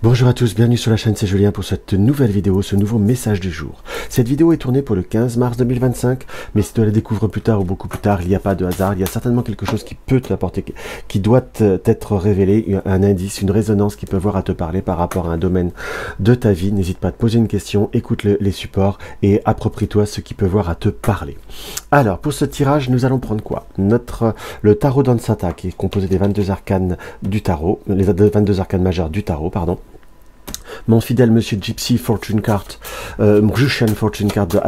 Bonjour à tous, bienvenue sur la chaîne, c'est Julien pour cette nouvelle vidéo, ce nouveau message du jour. Cette vidéo est tournée pour le 15 mars 2025, mais si tu la découvres plus tard ou beaucoup plus tard, il n'y a pas de hasard, il y a certainement quelque chose qui peut te l'apporter, qui doit t'être révélé, un indice, une résonance qui peut voir à te parler par rapport à un domaine de ta vie. N'hésite pas à te poser une question, écoute les supports et approprie-toi ce qui peut voir à te parler. Alors, pour ce tirage, nous allons prendre quoi? Le tarot d'Ansata, qui est composé des 22 arcanes du tarot, les 22 arcanes majeurs du tarot, pardon. Mon fidèle Monsieur Gypsy Fortune Card, Russian Fortune Card de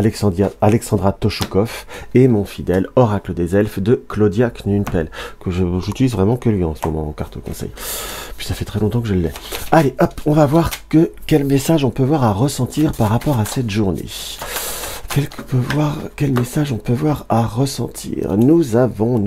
Alexandra Toshukov, et mon fidèle Oracle des Elfes de Claudia Knumpel, que j'utilise vraiment que lui en ce moment en carte conseil. Puis ça fait très longtemps que je l'ai. Allez, hop, on va voir quel message on peut voir à ressentir par rapport à cette journée. Quel message on peut voir à ressentir. Nous avons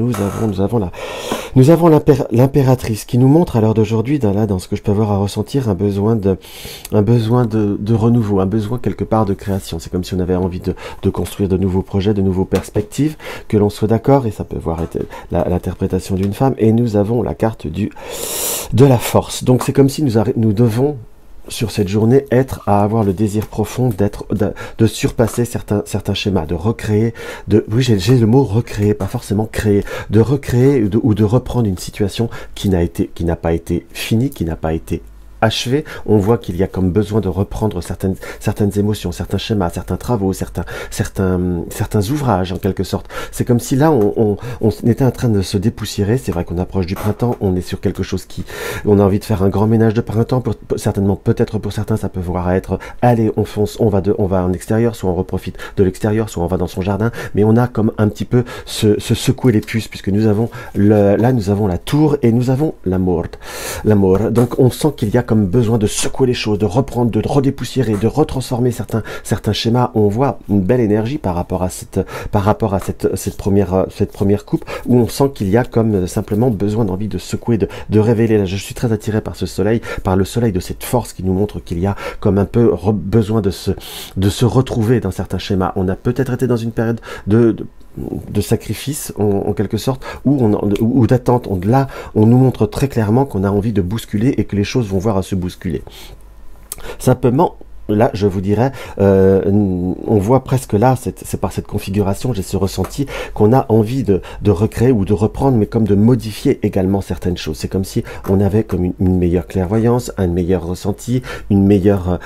l'impératrice qui nous montre à l'heure d'aujourd'hui, dans ce que je peux voir à ressentir, un besoin de renouveau, un besoin quelque part de création. C'est comme si on avait envie de construire de nouveaux projets, de nouvelles perspectives, que l'on soit d'accord, et ça peut voir être l'interprétation d'une femme. Et nous avons la carte de la force. Donc c'est comme si nous devons sur cette journée à avoir le désir profond de surpasser certains schémas, de recréer, oui, j'ai le mot recréer, pas forcément créer, de recréer ou de reprendre une situation qui n'a pas été finie, qui n'a pas été achevé. On voit qu'il y a comme besoin de reprendre certaines émotions, certains schémas, certains travaux, certains ouvrages en quelque sorte. C'est comme si là on était en train de se dépoussiérer. C'est vrai qu'on approche du printemps, on est sur quelque chose on a envie de faire un grand ménage de printemps. Certainement, peut-être pour certains, ça peut voir être allez, on fonce, on va en extérieur, soit on reprofite de l'extérieur, soit on va dans son jardin. Mais on a comme un petit peu se secouer les puces, puisque nous avons nous avons la tour et nous avons la mort. Donc on sent qu'il y a comme besoin de secouer les choses, de reprendre, de redépoussiérer, de retransformer certains schémas. On voit une belle énergie par rapport à cette première coupe, où on sent qu'il y a comme simplement besoin d'envie de secouer, de révéler. Là, je suis très attiré par par le soleil, de cette force qui nous montre qu'il y a comme un peu besoin de se retrouver dans certains schémas. On a peut-être été dans une période de sacrifice en quelque sorte, ou d'attente. Là on nous montre très clairement qu'on a envie de bousculer et que les choses vont voir à se bousculer. Simplement, là, je vous dirais, on voit presque là, c'est par cette configuration, j'ai ce ressenti qu'on a envie de recréer ou de reprendre, mais comme de modifier également certaines choses. C'est comme si on avait comme une meilleure clairvoyance, un meilleur ressenti, une meilleure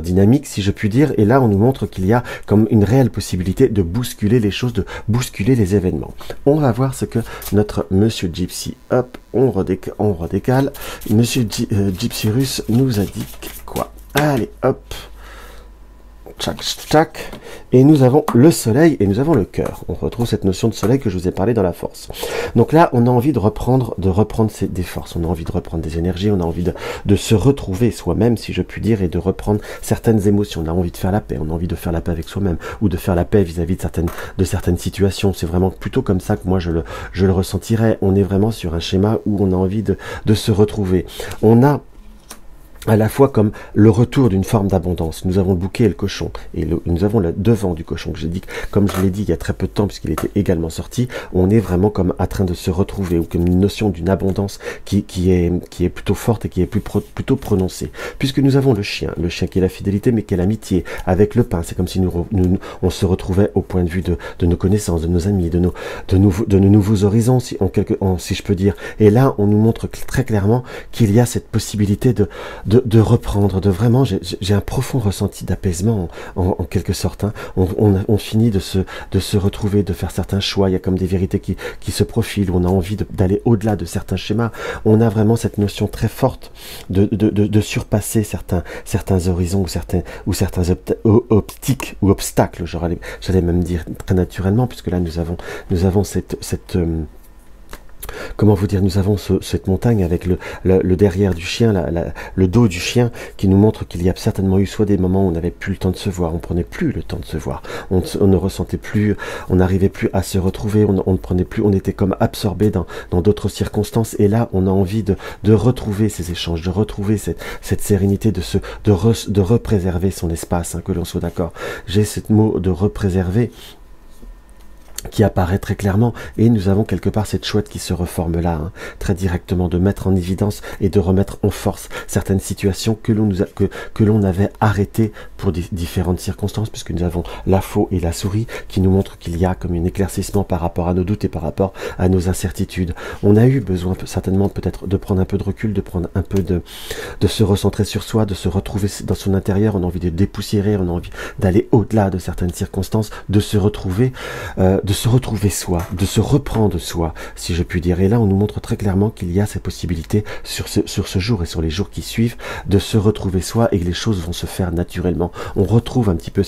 dynamique, si je puis dire. Et là, on nous montre qu'il y a comme une réelle possibilité de bousculer les choses, de bousculer les événements. On va voir ce que notre Monsieur Gypsy, hop, on redécale. Monsieur Gypsy Russe nous indique quoi? Allez, hop, tchac, tchac, et nous avons le soleil et nous avons le cœur. On retrouve cette notion de soleil que je vous ai parlé dans la force. Donc là, on a envie de reprendre des forces, on a envie de reprendre des énergies, on a envie de se retrouver soi-même, si je puis dire, et de reprendre certaines émotions. On a envie de faire la paix, on a envie de faire la paix avec soi-même, ou de faire la paix vis-à-vis de certaines situations. C'est vraiment plutôt comme ça que moi je le ressentirais. On est vraiment sur un schéma où on a envie de se retrouver. On a à la fois comme le retour d'une forme d'abondance. Nous avons le bouquet et le cochon, et nous avons le devant du cochon, que j'ai dit, comme je l'ai dit il y a très peu de temps, puisqu'il était également sorti. On est vraiment comme en train de se retrouver, ou comme une notion d'une abondance qui est plutôt forte et qui est plutôt prononcée. Puisque nous avons le chien qui est la fidélité, mais qui est l'amitié, avec le pain. C'est comme si on se retrouvait au point de vue de nos connaissances, de nos amis, de nos nouveaux horizons, si je peux dire. Et là, on nous montre très clairement qu'il y a cette possibilité de reprendre, vraiment, j'ai un profond ressenti d'apaisement en quelque sorte. Hein. On finit de se retrouver, de faire certains choix. Il y a comme des vérités qui se profilent, où on a envie d'aller au-delà de certains schémas. On a vraiment cette notion très forte de surpasser certains horizons ou certains optiques ou obstacles, j'allais même dire très naturellement, puisque là nous avons cette comment vous dire, nous avons cette montagne avec le derrière du chien, le dos du chien, qui nous montre qu'il y a certainement eu soit des moments où on n'avait plus le temps de se voir, on prenait plus le temps de se voir, on ne ressentait plus, on n'arrivait plus à se retrouver, on ne prenait plus, on était comme absorbé dans d'autres circonstances. Et là, on a envie de retrouver ces échanges, de retrouver cette sérénité, de représerver son espace, hein, que l'on soit d'accord. J'ai ce mot de représerver. qui apparaît très clairement, et nous avons quelque part cette chouette qui se reforme là, hein, très directement, de mettre en évidence et de remettre en force certaines situations que l'on avait arrêtées pour différentes circonstances, puisque nous avons la faux et la souris qui nous montrent qu'il y a comme un éclaircissement par rapport à nos doutes et par rapport à nos incertitudes. On a eu besoin certainement peut-être de prendre un peu de recul, de prendre un peu de se recentrer sur soi, de se retrouver dans son intérieur. On a envie de dépoussiérer, on a envie d'aller au-delà de certaines circonstances, de se retrouver soi, de se reprendre soi, si je puis dire. Et là, on nous montre très clairement qu'il y a ces possibilités sur ce jour et sur les jours qui suivent, de se retrouver soi, et que les choses vont se faire naturellement. On retrouve un petit peu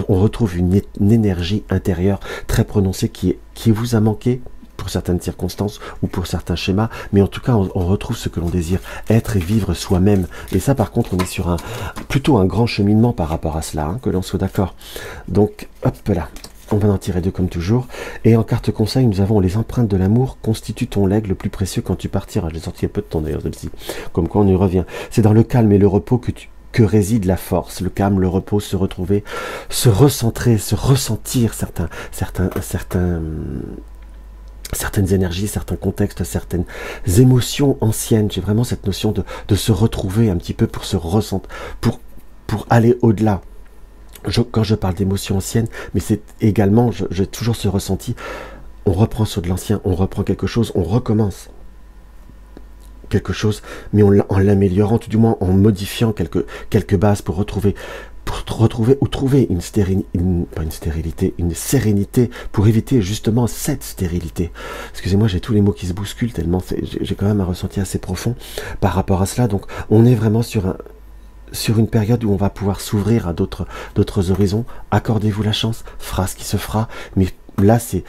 on retrouve une énergie intérieure très prononcée qui vous a manqué pour certaines circonstances ou pour certains schémas, mais en tout cas on retrouve ce que l'on désire être et vivre soi-même. Et ça, par contre, on est sur plutôt un grand cheminement par rapport à cela, hein, que l'on soit d'accord. Donc hop là, on va en tirer deux comme toujours. Et en carte conseil, nous avons les empreintes de l'amour constituent ton legs le plus précieux quand tu partiras. Je l'ai sorti il y a peu de temps d'ailleurs, celle-ci, comme quoi on y revient. C'est dans le calme et le repos que réside la force, le calme, le repos, se retrouver, se recentrer, se ressentir certaines énergies, certains contextes, certaines émotions anciennes. J'ai vraiment cette notion de se retrouver un petit peu pour se ressentir, pour aller au-delà. Quand je parle d'émotions anciennes, mais c'est également, j'ai toujours ce ressenti, on reprend sur de l'ancien, on reprend quelque chose, on recommence quelque chose, mais en l'améliorant, tout du moins en modifiant quelques bases pour retrouver ou trouver une sérénité pour éviter justement cette stérilité. Excusez-moi, j'ai tous les mots qui se bousculent tellement j'ai quand même un ressenti assez profond par rapport à cela. Donc on est vraiment sur une période où on va pouvoir s'ouvrir à d'autres horizons. Accordez-vous la chance, fera ce qui se fera, mais là c'est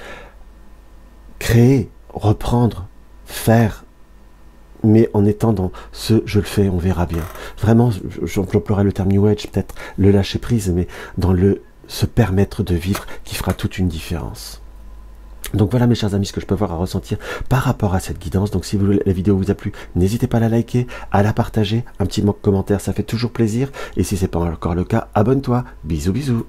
créer, reprendre, faire, mais en étant dans je le fais, on verra bien. Vraiment, j'emploierai le terme New Age, peut-être le lâcher prise, mais dans se permettre de vivre qui fera toute une différence. Donc voilà mes chers amis, ce que je peux avoir à ressentir par rapport à cette guidance. Donc si la vidéo vous a plu, n'hésitez pas à la liker, à la partager, un petit commentaire, ça fait toujours plaisir. Et si ce n'est pas encore le cas, abonne-toi. Bisous bisous.